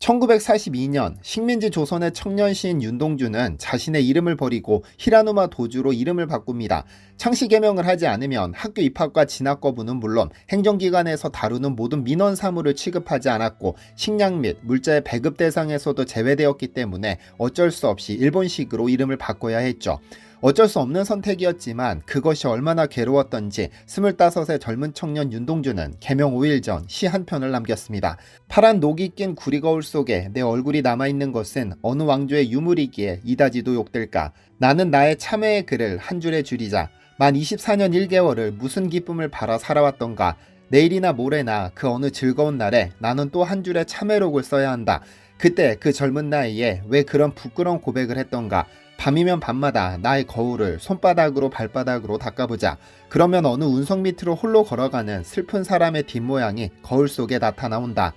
1942년 식민지 조선의 청년 시인 윤동주는 자신의 이름을 버리고 히라누마 도주로 이름을 바꿉니다. 창씨 개명을 하지 않으면 학교 입학과 진학 거부는 물론 행정기관에서 다루는 모든 민원 사무를 취급하지 않았고 식량 및 물자의 배급 대상에서도 제외되었기 때문에 어쩔 수 없이 일본식으로 이름을 바꿔야 했죠. 어쩔 수 없는 선택이었지만 그것이 얼마나 괴로웠던지 25의 젊은 청년 윤동주는 개명 5일 전 시 한 편을 남겼습니다. 파란 녹이 낀 구리거울 속에 내 얼굴이 남아있는 것은 어느 왕조의 유물이기에 이다지도 욕될까. 나는 나의 참회의 글을 한 줄에 줄이자. 만 24년 1개월을 무슨 기쁨을 바라 살아왔던가. 내일이나 모레나 그 어느 즐거운 날에 나는 또 한 줄의 참회록을 써야 한다. 그때 그 젊은 나이에 왜 그런 부끄러운 고백을 했던가. 밤이면 밤마다 나의 거울을 손바닥으로 발바닥으로 닦아보자. 그러면 어느 운석 밑으로 홀로 걸어가는 슬픈 사람의 뒷모양이 거울 속에 나타나온다.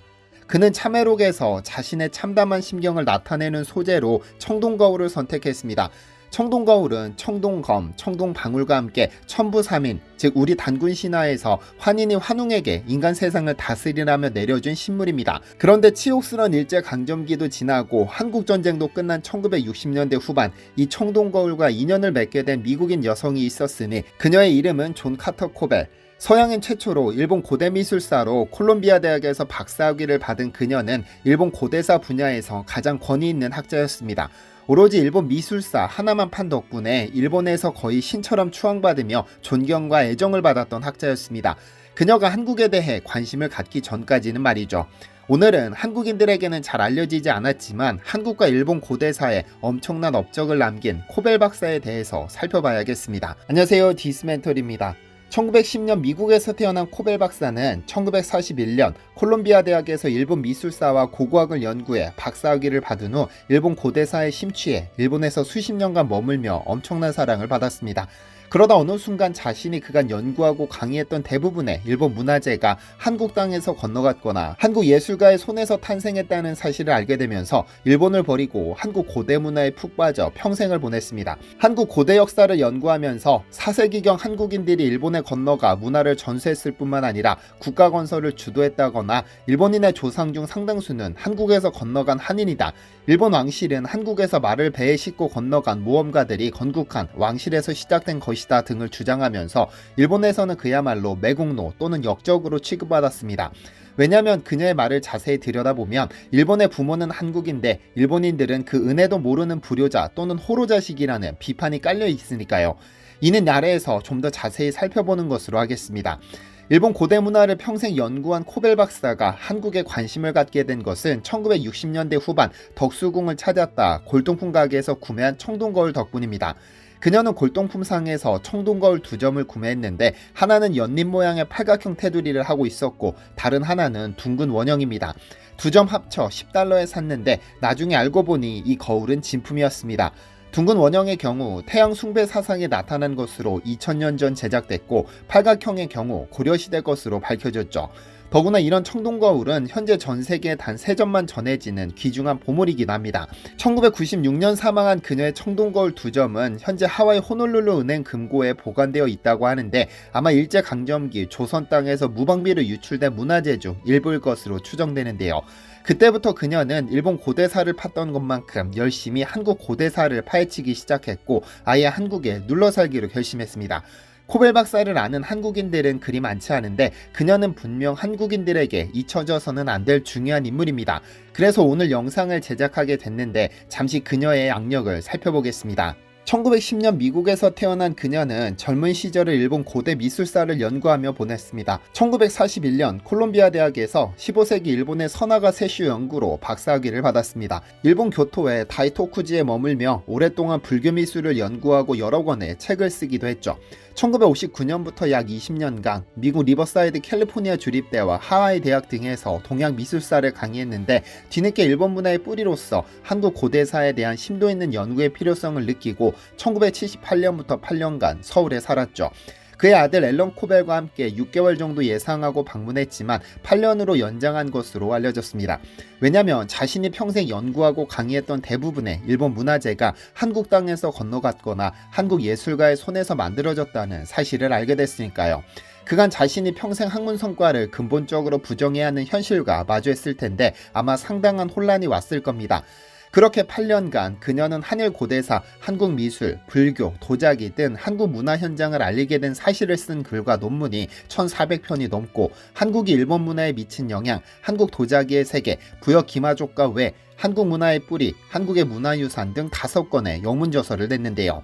그는 참회록에서 자신의 참담한 심경을 나타내는 소재로 청동거울을 선택했습니다. 청동거울은 청동검, 청동방울과 함께 천부삼인, 즉 우리 단군 신화에서 환인이 환웅에게 인간 세상을 다스리라며 내려준 신물입니다. 그런데 치욕스러운 일제강점기도 지나고 한국전쟁도 끝난 1960년대 후반, 이 청동거울과 인연을 맺게 된 미국인 여성이 있었으니 그녀의 이름은 존 카터 코벨. 서양인 최초로 일본 고대미술사로 콜롬비아 대학에서 박사학위를 받은 그녀는 일본 고대사 분야에서 가장 권위 있는 학자였습니다. 오로지 일본 미술사 하나만 판 덕분에 일본에서 거의 신처럼 추앙받으며 존경과 애정을 받았던 학자였습니다. 그녀가 한국에 대해 관심을 갖기 전까지는 말이죠. 오늘은 한국인들에게는 잘 알려지지 않았지만 한국과 일본 고대사에 엄청난 업적을 남긴 코벨 박사에 대해서 살펴봐야겠습니다. 안녕하세요, 디스멘털입니다. 1910년 미국에서 태어난 코벨 박사는 1941년 콜롬비아 대학에서 일본 미술사와 고고학을 연구해 박사학위를 받은 후 일본 고대사에 심취해 일본에서 수십 년간 머물며 엄청난 사랑을 받았습니다. 그러다 어느 순간 자신이 그간 연구하고 강의했던 대부분의 일본 문화재가 한국 땅에서 건너갔거나 한국 예술가의 손에서 탄생했다는 사실을 알게 되면서 일본을 버리고 한국 고대 문화에 푹 빠져 평생을 보냈습니다. 한국 고대 역사를 연구하면서 4세기경 한국인들이 일본에 건너가 문화를 전수했을 뿐만 아니라 국가 건설을 주도했다거나 일본인의 조상 중 상당수는 한국에서 건너간 한인이다. 일본 왕실은 한국에서 말을 배에 싣고 건너간 모험가들이 건국한 왕실에서 시작된 것이다 등을 주장하면서 일본에서는 그야말로 매국노 또는 역적으로 취급받았습니다. 왜냐하면 그녀의 말을 자세히 들여다보면 일본의 부모는 한국인데 일본인들은 그 은혜도 모르는 불효자 또는 호로자식이라는 비판이 깔려 있으니까요. 이는 아래에서 좀 더 자세히 살펴보는 것으로 하겠습니다. 일본 고대 문화를 평생 연구한 코벨 박사가 한국에 관심을 갖게 된 것은 1960년대 후반 덕수궁을 찾았다 골동품 가게에서 구매한 청동거울 덕분입니다. 그녀는 골동품상에서 청동거울 2점을 구매했는데 하나는 연잎 모양의 팔각형 테두리를 하고 있었고 다른 하나는 둥근 원형입니다. 2점 합쳐 $10에 샀는데 나중에 알고 보니 이 거울은 진품이었습니다. 둥근 원형의 경우 태양 숭배 사상이 나타난 것으로 2000년 전 제작됐고 팔각형의 경우 고려시대 것으로 밝혀졌죠. 더구나 이런 청동거울은 현재 전 세계에 단 3점만 전해지는 귀중한 보물이기도 합니다. 1996년 사망한 그녀의 청동거울 2점은 현재 하와이 호놀룰루 은행 금고에 보관되어 있다고 하는데 아마 일제강점기 조선 땅에서 무방비로 유출된 문화재 중 일부일 것으로 추정되는데요. 그때부터 그녀는 일본 고대사를 팠던 것만큼 열심히 한국 고대사를 파헤치기 시작했고 아예 한국에 눌러살기로 결심했습니다. 코벨 박사를 아는 한국인들은 그리 많지 않은데 그녀는 분명 한국인들에게 잊혀져서는 안 될 중요한 인물입니다. 그래서 오늘 영상을 제작하게 됐는데 잠시 그녀의 악력을 살펴보겠습니다. 1910년 미국에서 태어난 그녀는 젊은 시절을 일본 고대 미술사를 연구하며 보냈습니다. 1941년 콜롬비아 대학에서 15세기 일본의 선화가 세슈 연구로 박사학위를 받았습니다. 일본 교토의 다이토쿠지에 머물며 오랫동안 불교 미술을 연구하고 여러 권의 책을 쓰기도 했죠. 1959년부터 약 20년간 미국 리버사이드 캘리포니아 주립대와 하와이 대학 등에서 동양 미술사를 강의했는데 뒤늦게 일본 문화의 뿌리로서 한국 고대사에 대한 심도 있는 연구의 필요성을 느끼고 1978년부터 8년간 서울에 살았죠. 그의 아들 앨런 코벨과 함께 6개월 정도 예상하고 방문했지만 8년으로 연장한 것으로 알려졌습니다. 왜냐하면 자신이 평생 연구하고 강의했던 대부분의 일본 문화재가 한국 땅에서 건너갔거나 한국 예술가의 손에서 만들어졌다는 사실을 알게 됐으니까요. 그간 자신이 평생 학문 성과를 근본적으로 부정해야 하는 현실과 마주했을 텐데 아마 상당한 혼란이 왔을 겁니다. 그렇게 8년간 그녀는 한일 고대사, 한국 미술, 불교, 도자기 등 한국 문화 현장을 알리게 된 사실을 쓴 글과 논문이 1400편이 넘고 한국이 일본 문화에 미친 영향, 한국 도자기의 세계, 부여 기마족과 외, 한국 문화의 뿌리, 한국의 문화유산 등 5권의 영문저서를 냈는데요.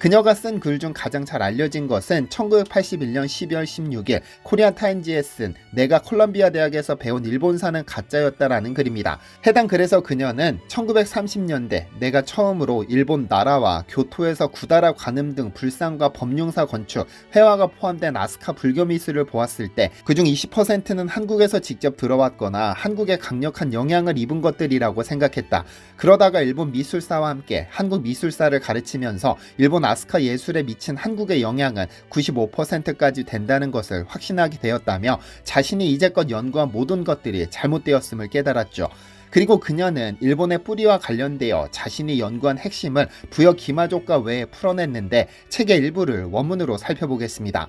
그녀가 쓴 글 중 가장 잘 알려진 것은 1981년 12월 16일 코리안 타임즈에 쓴 내가 콜롬비아 대학에서 배운 일본사는 가짜였다라는 글입니다. 해당 글에서 그녀는 1930년대 내가 처음으로 일본 나라와 교토에서 구다라 관음 등 불상과 법융사 건축, 회화가 포함된 아스카 불교 미술을 보았을 때 그중 20%는 한국에서 직접 들어왔거나 한국에 강력한 영향을 입은 것들이라고 생각했다. 그러다가 일본 미술사와 함께 한국 미술사를 가르치면서 일본 아스카 예술에 미친 한국의 영향은 95%까지 된다는 것을 확신하게 되었다며 자신이 이제껏 연구한 모든 것들이 잘못되었음을 깨달았죠. 그리고 그녀는 일본의 뿌리와 관련되어 자신이 연구한 핵심을 부여 기마족과 외에 풀어냈는데 책의 일부를 원문으로 살펴보겠습니다.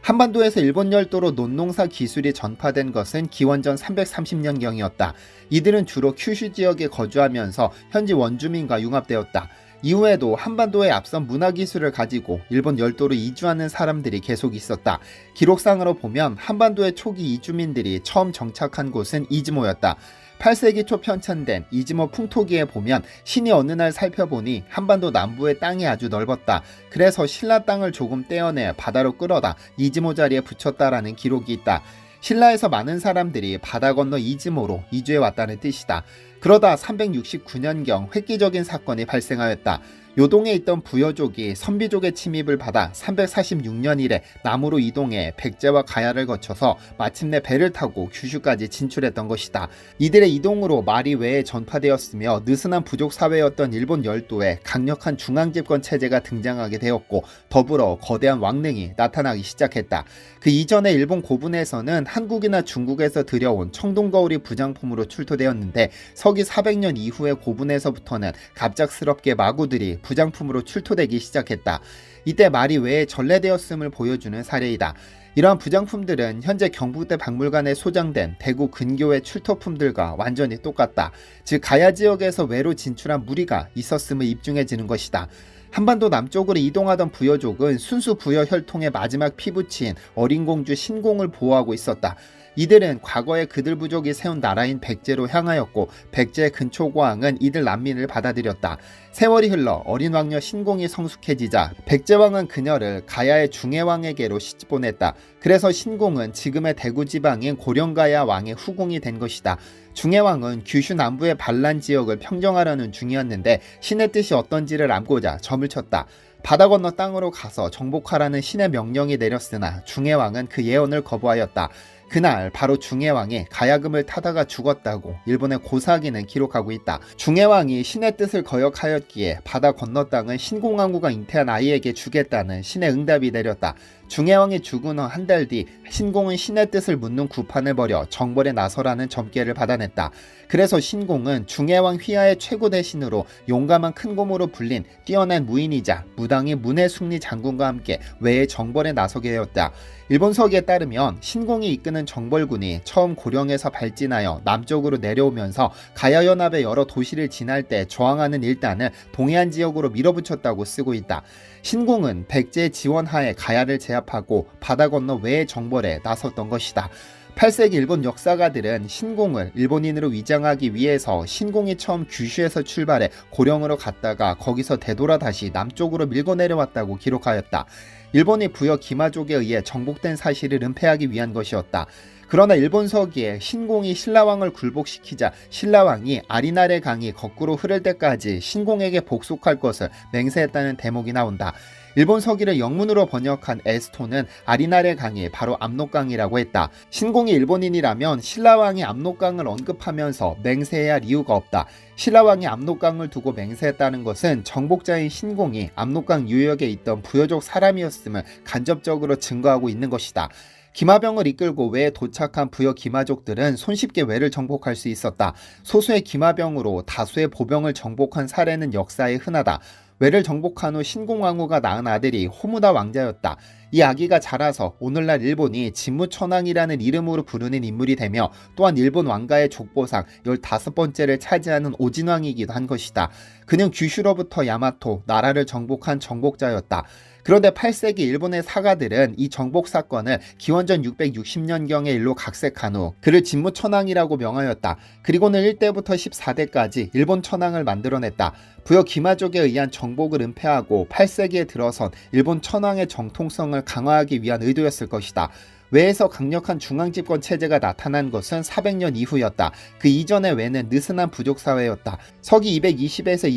한반도에서 일본 열도로 논농사 기술이 전파된 것은 기원전 330년경이었다. 이들은 주로 큐슈 지역에 거주하면서 현지 원주민과 융합되었다. 이후에도 한반도에 앞선 문화기술을 가지고 일본 열도로 이주하는 사람들이 계속 있었다. 기록상으로 보면 한반도의 초기 이주민들이 처음 정착한 곳은 이즈모였다. 8세기 초 편찬된 이즈모 풍토기에 보면 신이 어느 날 살펴보니 한반도 남부의 땅이 아주 넓었다. 그래서 신라 땅을 조금 떼어내 바다로 끌어다 이즈모 자리에 붙였다라는 기록이 있다. 신라에서 많은 사람들이 바다 건너 이즈모로 이주해 왔다는 뜻이다. 그러다 369년경 획기적인 사건이 발생하였다. 요동에 있던 부여족이 선비족의 침입을 받아 346년 이래 남으로 이동해 백제와 가야를 거쳐서 마침내 배를 타고 규슈까지 진출했던 것이다. 이들의 이동으로 말이 외에 전파되었으며 느슨한 부족 사회였던 일본 열도에 강력한 중앙집권 체제가 등장하게 되었고 더불어 거대한 왕릉이 나타나기 시작했다. 그 이전에 일본 고분에서는 한국이나 중국에서 들여온 청동거울이 부장품으로 출토되었는데 서기 400년 이후의 고분에서부터는 갑작스럽게 마구들이 부장품으로 출토되기 시작했다. 이때 말이 외에 전래되었음을 보여주는 사례이다. 이러한 부장품들은 현재 경북대 박물관에 소장된 대구 근교의 출토품들과 완전히 똑같다. 즉 가야 지역에서 외로 진출한 무리가 있었음을 입증해지는 것이다. 한반도 남쪽으로 이동하던 부여족은 순수 부여 혈통의 마지막 피부치인 어린 공주 신공을 보호하고 있었다. 이들은 과거에 그들 부족이 세운 나라인 백제로 향하였고 백제의 근초고왕은 이들 난민을 받아들였다. 세월이 흘러 어린 왕녀 신공이 성숙해지자 백제왕은 그녀를 가야의 중해왕에게로 시집보냈다. 그래서 신공은 지금의 대구 지방인 고령가야 왕의 후궁이 된 것이다. 중해왕은 규슈 남부의 반란 지역을 평정하려는 중이었는데 신의 뜻이 어떤지를 암고자 점을 쳤다. 바다 건너 땅으로 가서 정복하라는 신의 명령이 내렸으나 중해왕은 그 예언을 거부하였다. 그날 바로 중해왕이 가야금을 타다가 죽었다고 일본의 고사기는 기록하고 있다. 중해왕이 신의 뜻을 거역하였기에 바다 건너 땅은 신공왕후가 잉태한 아이에게 주겠다는 신의 응답이 내렸다. 중해왕이 죽은 후 한 달 뒤 신공은 신의 뜻을 묻는 구판을 벌여 정벌에 나서라는 점괘를 받아냈다. 그래서 신공은 중해왕 휘하의 최고 대신으로 용감한 큰곰으로 불린 뛰어난 무인이자 무당인 문해숙리 장군과 함께 외의 정벌에 나서게 되었다. 일본 서기에 따르면 신공이 이끄는 정벌군이 처음 고령에서 발진하여 남쪽으로 내려오면서 가야연합의 여러 도시를 지날 때 저항하는 일단을 동해안 지역으로 밀어붙였다고 쓰고 있다. 신공은 백제의 지원하에 가야를 제압하고 바다 건너 외의 정벌에 나섰던 것이다. 8세기 일본 역사가들은 신공을 일본인으로 위장하기 위해서 신공이 처음 규슈에서 출발해 고령으로 갔다가 거기서 되돌아 다시 남쪽으로 밀고 내려왔다고 기록하였다. 일본이 부여 기마족에 의해 정복된 사실을 은폐하기 위한 것이었다. 그러나 일본 서기에 신공이 신라왕을 굴복시키자 신라왕이 아리나레 강이 거꾸로 흐를 때까지 신공에게 복속할 것을 맹세했다는 대목이 나온다. 일본 서기를 영문으로 번역한 에스토는 아리나레 강이 바로 압록강이라고 했다. 신공이 일본인이라면 신라왕이 압록강을 언급하면서 맹세해야 할 이유가 없다. 신라왕이 압록강을 두고 맹세했다는 것은 정복자인 신공이 압록강 유역에 있던 부여족 사람이었음을 간접적으로 증거하고 있는 것이다. 기마병을 이끌고 외에 도착한 부여 기마족들은 손쉽게 외를 정복할 수 있었다. 소수의 기마병으로 다수의 보병을 정복한 사례는 역사에 흔하다. 외를 정복한 후 신공왕후가 낳은 아들이 호무다 왕자였다. 이 아기가 자라서 오늘날 일본이 진무천왕이라는 이름으로 부르는 인물이 되며 또한 일본 왕가의 족보상 15번째를 차지하는 오진왕이기도 한 것이다. 그는 규슈로부터 야마토, 나라를 정복한 정복자였다. 그런데 8세기 일본의 사가들은 이 정복 사건을 기원전 660년경에 일로 각색한 후 그를 진무천왕이라고 명하였다. 그리고는 1대부터 14대까지 일본 천왕을 만들어냈다. 부여 기마족에 의한 정복을 은폐하고 8세기에 들어선 일본 천왕의 정통성을 강화하기 위한 의도였을 것이다. 외에서 강력한 중앙집권 체제가 나타난 것은 400년 이후였다. 그 이전의 외는 느슨한 부족사회였다. 서기 220에서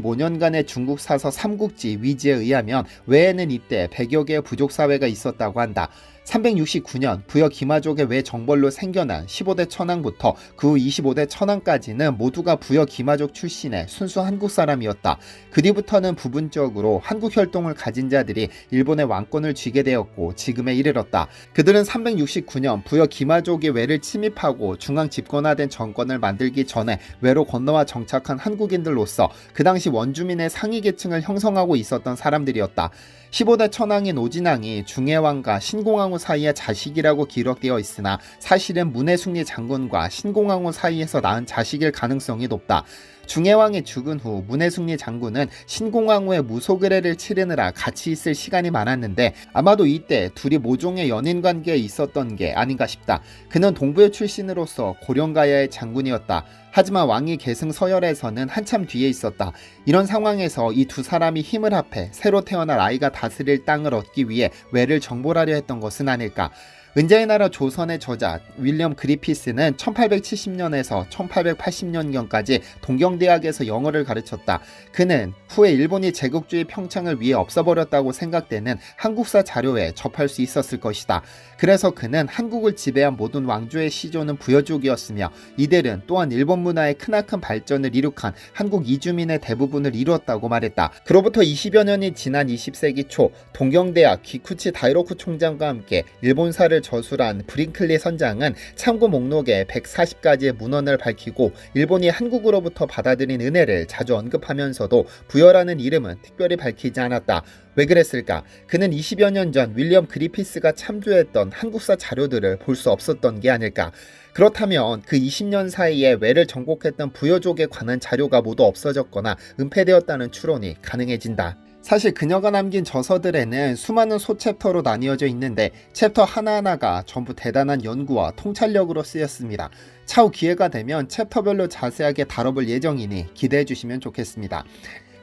265년간의 중국 사서 삼국지 위지에 의하면 외에는 이때 100여 개의 부족사회가 있었다고 한다. 369년 부여 기마족의 외 정벌로 생겨난 15대 천왕부터 그 후 25대 천왕까지는 모두가 부여 기마족 출신의 순수 한국 사람이었다. 그 뒤부터는 부분적으로 한국 혈통을 가진 자들이 일본의 왕권을 쥐게 되었고 지금에 이르렀다. 그들은 369년 부여 기마족이 외를 침입하고 중앙 집권화된 정권을 만들기 전에 외로 건너와 정착한 한국인들로서 그 당시 원주민의 상위 계층을 형성하고 있었던 사람들이었다. 15대 천왕인 오진왕이 중해왕과 신공왕후 사이의 자식이라고 기록되어 있으나 사실은 문해숭리 장군과 신공왕후 사이에서 낳은 자식일 가능성이 높다. 중해왕이 죽은 후 문해숭리 장군은 신공왕후의 무소거래를 치르느라 같이 있을 시간이 많았는데 아마도 이때 둘이 모종의 연인관계에 있었던 게 아닌가 싶다. 그는 동부의 출신으로서 고령가야의 장군이었다. 하지만 왕이 계승 서열에서는 한참 뒤에 있었다. 이런 상황에서 이 두 사람이 힘을 합해 새로 태어날 아이가 다스릴 땅을 얻기 위해 외를 정벌하려 했던 것은 아닐까. 은자의 나라 조선의 저자 윌리엄 그리피스는 1870년에서 1880년경까지 동경대학에서 영어를 가르쳤다. 그는 후에 일본이 제국주의 평창을 위해 없애버렸다고 생각되는 한국사 자료에 접할 수 있었을 것이다. 그래서 그는 한국을 지배한 모든 왕조의 시조는 부여족이었으며 이들은 또한 일본 문화의 크나큰 발전을 이룩한 한국 이주민의 대부분을 이루었다고 말했다. 그로부터 20여 년이 지난 20세기 초 동경대학 기쿠치 다이로쿠 총장과 함께 일본사를 저술한 브링클리 선장은 참고 목록에 140가지의 문헌을 밝히고 일본이 한국으로부터 받아들인 은혜를 자주 언급하면서도 부여라는 이름은 특별히 밝히지 않았다. 왜 그랬을까? 그는 20여 년 전 윌리엄 그리피스가 참조했던 한국사 자료들을 볼 수 없었던 게 아닐까? 그렇다면 그 20년 사이에 외를 정복했던 부여족에 관한 자료가 모두 없어졌거나 은폐되었다는 추론이 가능해진다. 사실 그녀가 남긴 저서들에는 수많은 소챕터로 나뉘어져 있는데 챕터 하나하나가 전부 대단한 연구와 통찰력으로 쓰였습니다. 차후 기회가 되면 챕터별로 자세하게 다뤄볼 예정이니 기대해 주시면 좋겠습니다.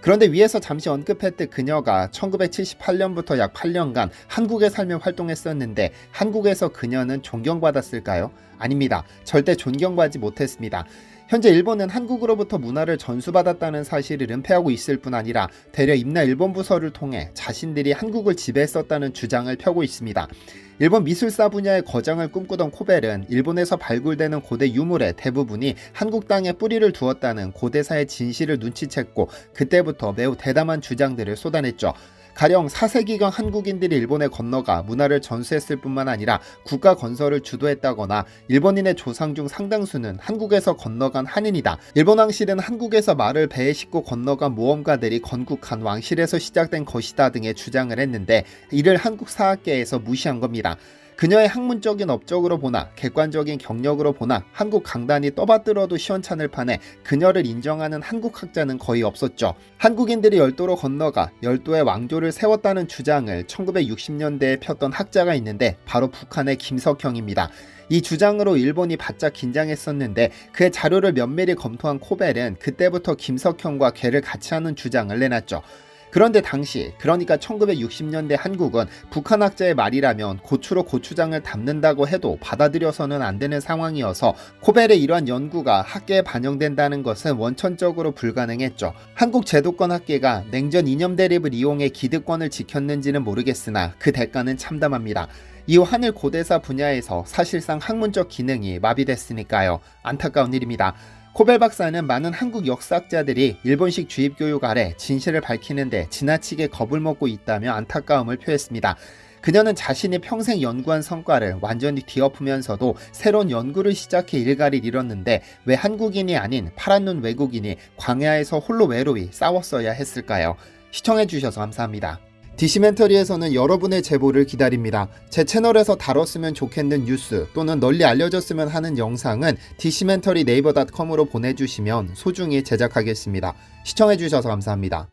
그런데 위에서 잠시 언급했듯 그녀가 1978년부터 약 8년간 한국에 살며 활동했었는데 한국에서 그녀는 존경받았을까요? 아닙니다. 절대 존경받지 못했습니다. 현재 일본은 한국으로부터 문화를 전수받았다는 사실을 은폐하고 있을 뿐 아니라 대려 임나 일본 부서를 통해 자신들이 한국을 지배했었다는 주장을 펴고 있습니다. 일본 미술사 분야의 거장을 꿈꾸던 코벨은 일본에서 발굴되는 고대 유물의 대부분이 한국 땅에 뿌리를 두었다는 고대사의 진실을 눈치챘고 그때부터 매우 대담한 주장들을 쏟아냈죠. 가령 4세기경 한국인들이 일본에 건너가 문화를 전수했을 뿐만 아니라 국가 건설을 주도했다거나 일본인의 조상 중 상당수는 한국에서 건너간 한인이다. 일본 왕실은 한국에서 말을 배에 싣고 건너간 모험가들이 건국한 왕실에서 시작된 것이다 등의 주장을 했는데 이를 한국 사학계에서 무시한 겁니다. 그녀의 학문적인 업적으로 보나 객관적인 경력으로 보나 한국 강단이 떠받들어도 시원찮을 판에 그녀를 인정하는 한국학자는 거의 없었죠. 한국인들이 열도로 건너가 열도의 왕조를 세웠다는 주장을 1960년대에 폈던 학자가 있는데 바로 북한의 김석형입니다. 이 주장으로 일본이 바짝 긴장했었는데 그의 자료를 면밀히 검토한 코벨은 그때부터 김석형과 궤를 같이 하는 주장을 내놨죠. 그런데 당시 그러니까 1960년대 한국은 북한 학자의 말이라면 고추로 고추장을 담는다고 해도 받아들여서는 안 되는 상황이어서 코벨의 이러한 연구가 학계에 반영된다는 것은 원천적으로 불가능했죠. 한국 제도권 학계가 냉전 이념 대립을 이용해 기득권을 지켰는지는 모르겠으나 그 대가는 참담합니다. 이후 한일 고대사 분야에서 사실상 학문적 기능이 마비됐으니까요. 안타까운 일입니다. 코벨 박사는 많은 한국 역사학자들이 일본식 주입교육 아래 진실을 밝히는데 지나치게 겁을 먹고 있다며 안타까움을 표했습니다. 그녀는 자신이 평생 연구한 성과를 완전히 뒤엎으면서도 새로운 연구를 시작해 일가를 잃었는데 왜 한국인이 아닌 파란 눈 외국인이 광야에서 홀로 외로이 싸웠어야 했을까요? 시청해주셔서 감사합니다. 디시멘터리에서는 여러분의 제보를 기다립니다. 제 채널에서 다뤘으면 좋겠는 뉴스 또는 널리 알려졌으면 하는 영상은 디시멘터리 네이버.com으로 보내주시면 소중히 제작하겠습니다. 시청해주셔서 감사합니다.